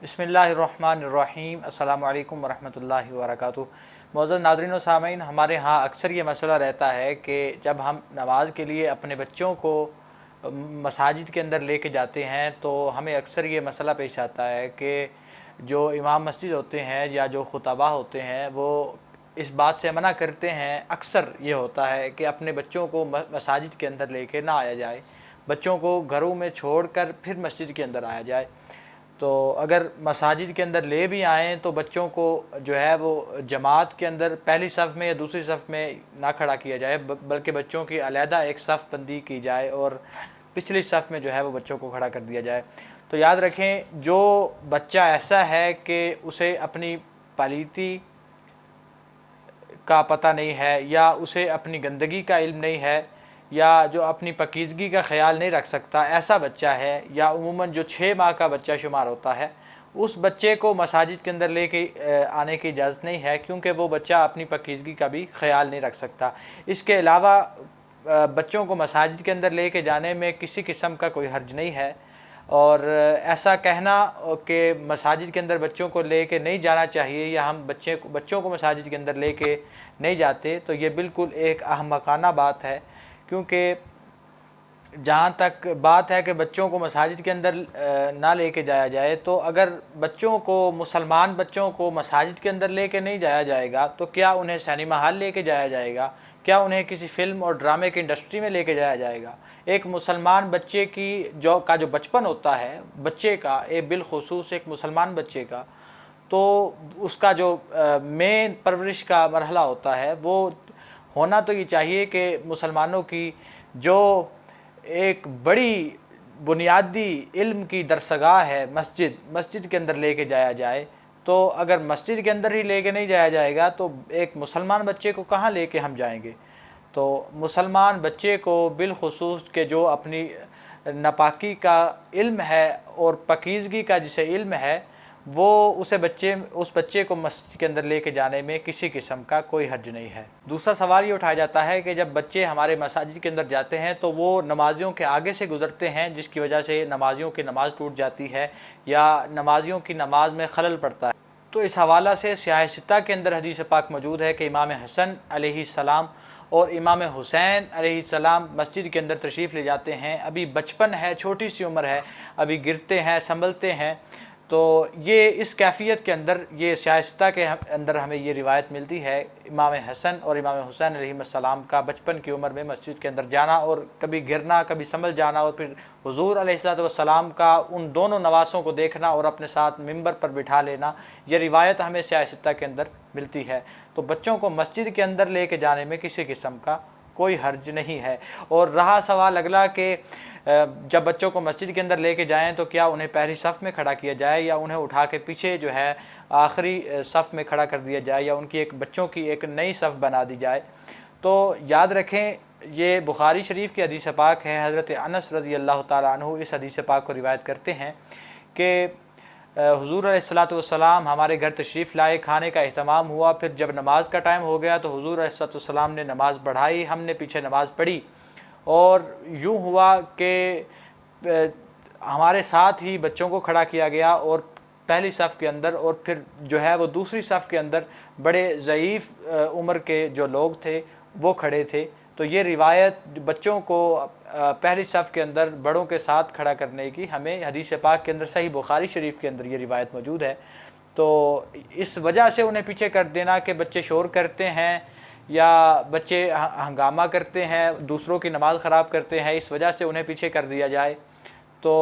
बिस्मिल्लाहिर्रहमानिर्रहीम। अस्सलामु अलैकुम वरहमतुल्लाहि वबरकातुहू। मौजूद नाज़रीन व सामीन, हमारे यहाँ अक्सर ये मसला रहता है कि जब हम नमाज के लिए अपने बच्चों को मसाजिद के अंदर लेके जाते हैं तो हमें अक्सर ये मसला पेश आता है कि जो इमाम मस्जिद होते हैं या जो खुतबा होते हैं वो इस बात से मना करते हैं। अक्सर ये होता है कि अपने बच्चों को मसाजिद के अंदर लेके ना आया जाए, बच्चों को घरों में छोड़कर फिर मस्जिद के अंदर आया जाए। तो अगर मसाजिद के अंदर ले भी आएँ तो बच्चों को जो है वो जमात के अंदर पहली सफ़ में या दूसरी सफ़ में ना खड़ा किया जाए, बल्कि बच्चों की अलहदा एक सफ़ बंदी की जाए और पिछली सफ़ में जो है वो बच्चों को खड़ा कर दिया जाए। तो याद रखें, जो बच्चा ऐसा है कि उसे अपनी पलीती का पता नहीं है या उसे अपनी गंदगी का इल्म नहीं है या जो अपनी पाकीज़गी का ख़याल नहीं रख सकता, ऐसा बच्चा है, या उमूमन जो 6 माह का बच्चा शुमार होता है, उस बच्चे को मसाजिद के अंदर लेके आने की इजाज़त नहीं है, क्योंकि वो बच्चा अपनी पाकीज़गी का भी ख़याल नहीं रख सकता। इसके अलावा बच्चों को मसाजिद के अंदर लेके जाने में किसी किस्म का कोई हर्ज नहीं है। और ऐसा कहना कि मसाजिद के अंदर बच्चों को लेके नहीं जाना चाहिए या हम बच्चों को मसाजिद के अंदर लेके नहीं जाते, तो ये बिल्कुल एक अहमकाना बात है। क्योंकि जहाँ तक बात है कि बच्चों को मसाजिद के अंदर ना लेके जाया जाए, तो अगर बच्चों को, मुसलमान बच्चों को मसाजिद के अंदर लेके नहीं जाया जाएगा तो क्या उन्हें सिनेमा हॉल लेके जाया जाएगा? क्या उन्हें किसी फ़िल्म और ड्रामे की इंडस्ट्री में लेके जाया जाएगा? एक मुसलमान बच्चे की जो बचपन होता है बच्चे का, बिलखुसूस एक मुसलमान बच्चे का, तो उसका जो मेन परवरिश का मरहला होता है वो होना तो ये चाहिए कि मुसलमानों की जो एक बड़ी बुनियादी इल्म की दरसगाह है मस्जिद के अंदर लेके जाया जाए। तो अगर मस्जिद के अंदर ही लेके नहीं जाया जाएगा तो एक मुसलमान बच्चे को कहाँ लेके हम जाएंगे? तो मुसलमान बच्चे को बिलखुसूस के जो अपनी नापाकी का इल्म है और पाकीज़गी का जिसे इल्म है, वो उस बच्चे को मस्जिद के अंदर लेके जाने में किसी किस्म का कोई हर्ज नहीं है। दूसरा सवाल ये उठाया जाता है कि जब बच्चे हमारे मसाजिद के अंदर जाते हैं तो वो नमाजियों के आगे से गुज़रते हैं, जिसकी वजह से नमाजियों की नमाज़ टूट जाती है या नमाजियों की नमाज में खलल पड़ता है। तो इस हवाला से सियाह-ए-सित्ता के अंदर हदीस पाक मौजूद है कि इमाम हसन अलैहिस्सलाम और इमाम हुसैन अलैहिस्सलाम मस्जिद के अंदर तशरीफ़ ले जाते हैं। अभी बचपन है, छोटी सी उम्र है, अभी गिरते हैं, संभलते हैं। तो ये इस कैफियत के अंदर, ये सियाह-ए-सित्ता के अंदर हमें ये रिवायत मिलती है, इमाम हसन और इमाम हुसैन अलैहिस्सलाम का बचपन की उम्र में मस्जिद के अंदर जाना और कभी गिरना, कभी संभल जाना और फिर हुज़ूर अलैहिस्सलाम का उन दोनों नवासों को देखना और अपने साथ मिंबर पर बिठा लेना, ये रिवायत हमें सियाह-ए-सित्ता के अंदर मिलती है। तो बच्चों को मस्जिद के अंदर लेके जाने में किसी किस्म का कोई हर्ज नहीं है। और रहा सवाल अगला कि जब बच्चों को मस्जिद के अंदर लेके जाएं तो क्या उन्हें पहली सफ़ में खड़ा किया जाए या उन्हें उठा के पीछे जो है आखिरी सफ़ में खड़ा कर दिया जाए या उनकी बच्चों की एक नई सफ़ बना दी जाए? तो याद रखें, ये बुखारी शरीफ की हदीस पाक है। हज़रत अनस रज़ी अल्लाह ताला अन्हु इस हदीस पाक को रिवायत करते हैं कि हुज़ूर अलैहिस्सलातु वस्सलाम हमारे घर तशरीफ़ लाए, खाने का अहतमाम हुआ, फिर जब नमाज का टाइम हो गया तो हुज़ूर अलैहिस्सलातु वस्सलाम ने नमाज़ बढ़ाई, हमने पीछे नमाज़ पढ़ी और यूँ हुआ कि हमारे साथ ही बच्चों को खड़ा किया गया और पहली सफ़ के अंदर और फिर जो है वो दूसरी सफ़ के अंदर बड़े ज़ईफ़ उम्र के जो लोग थे वो खड़े थे। तो ये रिवायत बच्चों को पहली सफ़ के अंदर बड़ों के साथ खड़ा करने की हमें हदीस पाक के अंदर, सही बुखारी शरीफ के अंदर ये रिवायत मौजूद है। तो इस वजह से उन्हें पीछे कर देना कि बच्चे शोर करते हैं या बच्चे हंगामा करते हैं, दूसरों की नमाज़ ख़राब करते हैं, इस वजह से उन्हें पीछे कर दिया जाए, तो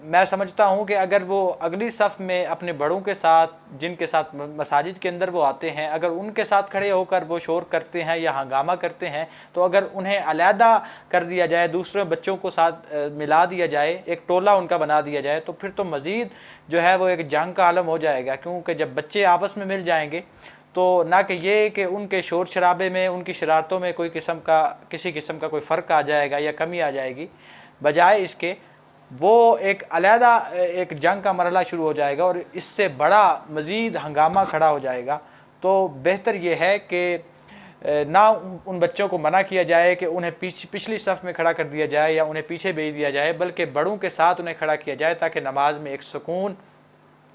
मैं समझता हूँ कि अगर वो अगली सफ़ में अपने बड़ों के साथ, जिनके साथ मसाजिद के अंदर वो आते हैं, अगर उनके साथ खड़े होकर वो शोर करते हैं या हंगामा करते हैं, तो अगर उन्हें अलहदा कर दिया जाए, दूसरे बच्चों को साथ मिला दिया जाए, एक टोला उनका बना दिया जाए, तो फिर तो मज़ीद जो है वो एक जंग का आलम हो जाएगा। क्योंकि जब बच्चे आपस में मिल जाएंगे तो ना कि ये कि उनके शोर शराबे में, उनकी शरारतों में किसी किस्म का कोई फ़र्क आ जाएगा या कमी आ जाएगी, बजाय इसके वो एक अलहदा एक जंग का मरहला शुरू हो जाएगा और इससे बड़ा मज़ीद हंगामा खड़ा हो जाएगा। तो बेहतर ये है कि ना उन बच्चों को मना किया जाए कि उन्हें पिछली सफ़ में खड़ा कर दिया जाए या उन्हें पीछे भेज दिया जाए, बल्कि बड़ों के साथ उन्हें खड़ा किया जाए ताकि नमाज में एक सुकून